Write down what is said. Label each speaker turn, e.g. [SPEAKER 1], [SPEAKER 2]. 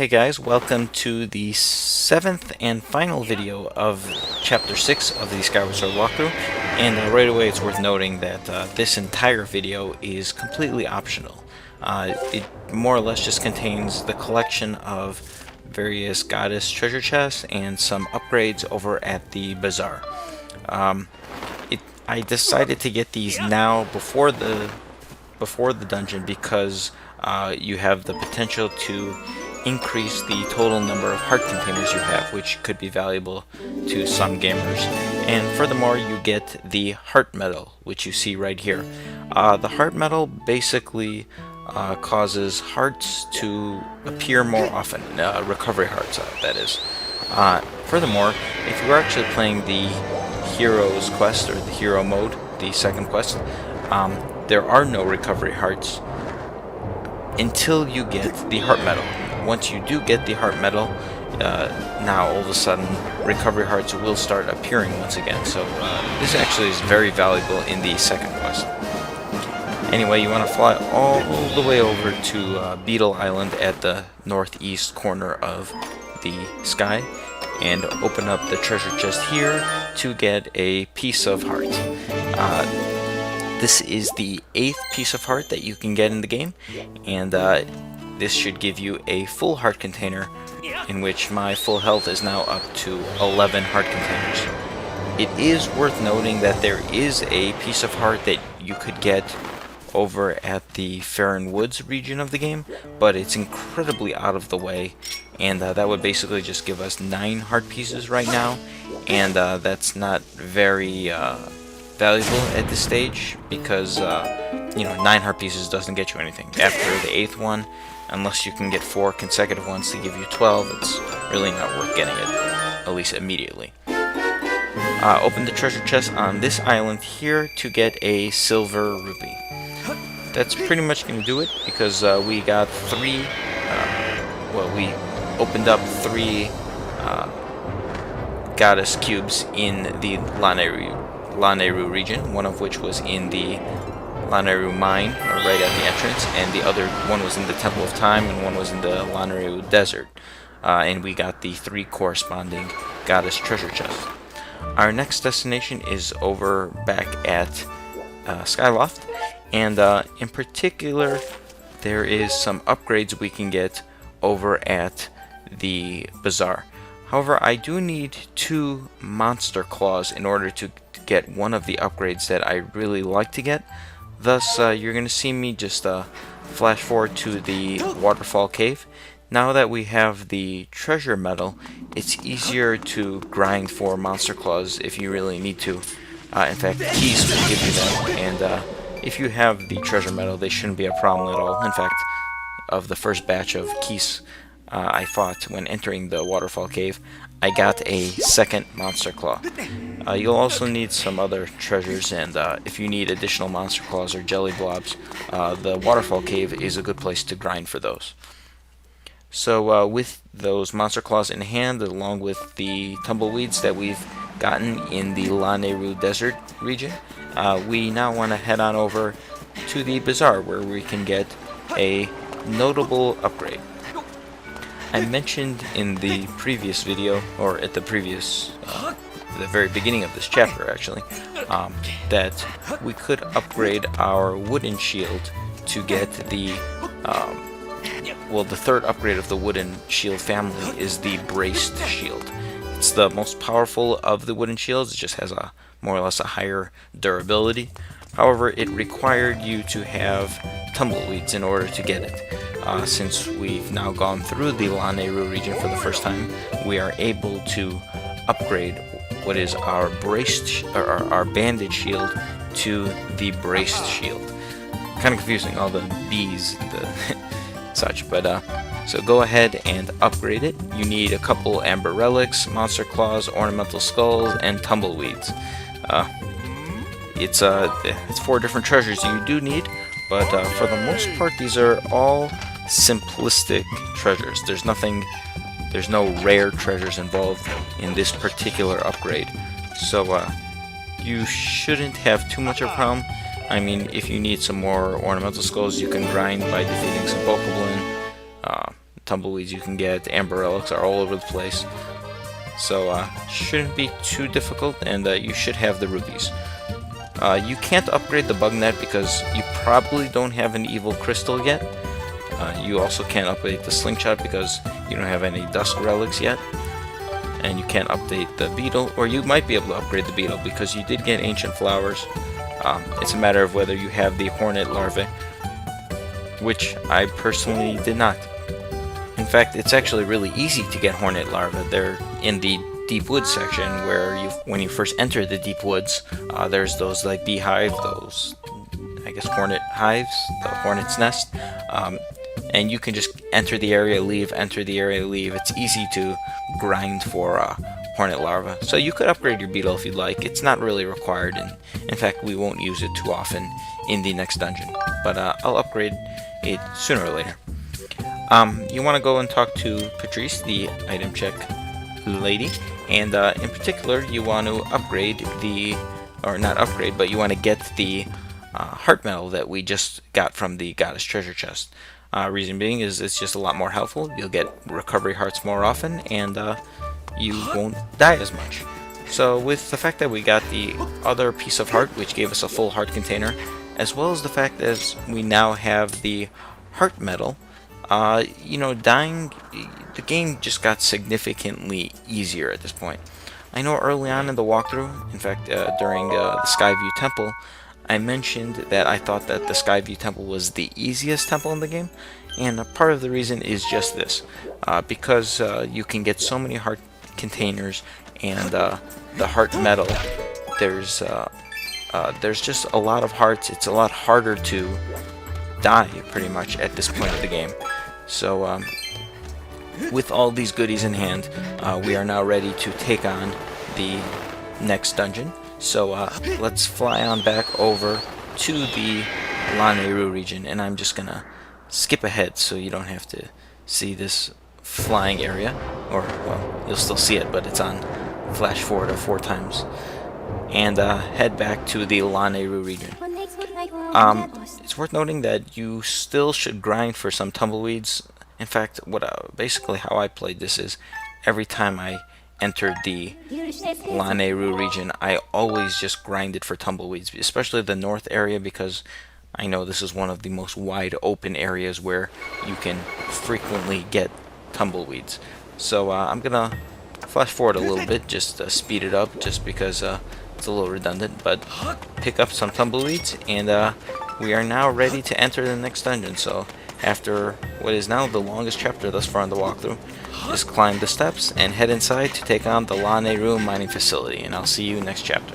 [SPEAKER 1] Hey guys, welcome to the 7th and final video of Chapter 6 of the Skyward Sword walkthrough, and right away it's worth noting that this entire video is completely optional. It more or less just contains the collection of various goddess treasure chests and some upgrades over at the bazaar. I decided to get these now before the dungeon because you have the potential to increase the total number of heart containers you have, which could be valuable to some gamers. And furthermore, you get the heart medal, which you see right here. The heart medal basically causes hearts to appear more often, recovery hearts, that is. Furthermore, if you are actually playing the Hero's Quest, or the Hero Mode, the second quest, there are no recovery hearts until you get the heart medal. Once you do get the heart medal, now all of a sudden recovery hearts will start appearing once again. So this actually is very valuable in the second quest. Anyway, you want to fly all the way over to Beetle Island at the northeast corner of the sky and open up the treasure chest here to get a piece of heart. This is the 8th piece of heart that you can get in the game, and this should give you a full heart container, in which my full health is now up to 11 heart containers. It is worth noting that there is a piece of heart that you could get over at the Farron Woods region of the game, but it's incredibly out of the way, and that would basically just give us 9 heart pieces right now, and that's not very valuable at this stage, because 9 heart pieces doesn't get you anything. After the 8th one, unless you can get 4 consecutive ones to give you 12, it's really not worth getting it, at least immediately. Open the treasure chest on this island here to get a silver rupee. That's pretty much going to do it, because we got 3, we opened up 3 goddess cubes in the Lanayru region, one of which was in the Lanayru mine, right at the entrance, and the other one was in the Temple of Time, and one was in the Lanayru desert. And we got the 3 corresponding goddess treasure chests. Our next destination is over back at Skyloft, and in particular there is some upgrades we can get over at the bazaar. However, I do need 2 monster claws in order to get one of the upgrades that I really like to get. Thus, you're going to see me just flash forward to the Waterfall Cave. Now that we have the treasure medal, it's easier to grind for monster claws if you really need to. In fact, keys will give you that, and if you have the treasure medal, they shouldn't be a problem at all. In fact, of the first batch of keys I fought when entering the Waterfall Cave, I got a second monster claw. You'll also need some other treasures, and if you need additional monster claws or jelly blobs, the Waterfall Cave is a good place to grind for those. So with those monster claws in hand, along with the tumbleweeds that we've gotten in the Lanayru desert region, we now want to head on over to the bazaar, where we can get a notable upgrade. I mentioned in the previous video, or at the previous, the very beginning of this chapter actually, that we could upgrade our wooden shield to get the, the third upgrade of the wooden shield family is the Braced Shield. It's the most powerful of the wooden shields. It just has a more or less a higher durability. However, it required you to have tumbleweeds in order to get it. Since we've now gone through the Lanayru region for the first time, we are able to upgrade what is our our banded shield to the Braced Shield. Kind of confusing, all the bees, such, but so go ahead and upgrade it. You need a couple amber relics, monster claws, ornamental skulls, and tumbleweeds. It's 4 different treasures you do need, but for the most part these are all simplistic treasures. There's no rare treasures involved in this particular upgrade, so you shouldn't have too much of a problem. I mean, if you need some more ornamental skulls, you can grind by defeating some Bokoblin. tumbleweeds you can get. Amber relics are all over the place. So shouldn't be too difficult, and you should have the rubies. You can't upgrade the bug net because you probably don't have an evil crystal yet. You also can't upgrade the slingshot because you don't have any dusk relics yet. And you can't update the beetle, or you might be able to upgrade the beetle because you did get ancient flowers. It's a matter of whether you have the Hornet Larva, which I personally did not. In fact, it's actually really easy to get Hornet Larva. They're in the Deep Woods section, where when you first enter the Deep Woods, there's those like beehive, those I guess hornet hives, the hornet's nest, and you can just enter the area, leave, enter the area, leave. It's easy to grind for Hornet Larva. So you could upgrade your beetle if you'd like. It's not really required, and in fact we won't use it too often in the next dungeon, but I'll upgrade it sooner or later. You want to go and talk to Patrice, the item check lady, and in particular you want to upgrade the, or not upgrade, but you want to get the heart medal that we just got from the goddess treasure chest. Reason being is it's just a lot more helpful. You'll get recovery hearts more often, and you won't die as much. So with the fact that we got the other piece of heart, which gave us a full heart container, as well as the fact that we now have the heart medal, you know, dying, the game just got significantly easier at this point. I know early on in the walkthrough, in fact during the Skyview Temple, I mentioned that I thought that the Skyview Temple was the easiest temple in the game, and part of the reason is just this, because you can get so many heart containers, and the heart medal, there's just a lot of hearts. It's a lot harder to die pretty much at this point of the game. So with all these goodies in hand, we are now ready to take on the next dungeon. So let's fly on back over to the Lanayru region, and I'm just gonna skip ahead so you don't have to see this flying area, or well, you'll still see it, but it's on flash forward 4 times, and head back to the Lanayru region. It's worth noting that you still should grind for some tumbleweeds. In fact, what basically how I played this is every time I entered the Lanayru region, I always just grinded for tumbleweeds, especially the north area, because I know this is one of the most wide open areas where you can frequently get tumbleweeds. So I'm gonna flash forward a little bit, just speed it up, just because it's a little redundant, but pick up some tumbleweeds, and we are now ready to enter the next dungeon. So after what is now the longest chapter thus far in the walkthrough, just climb the steps and head inside to take on the Lanayru Mining Facility, and I'll see you next chapter.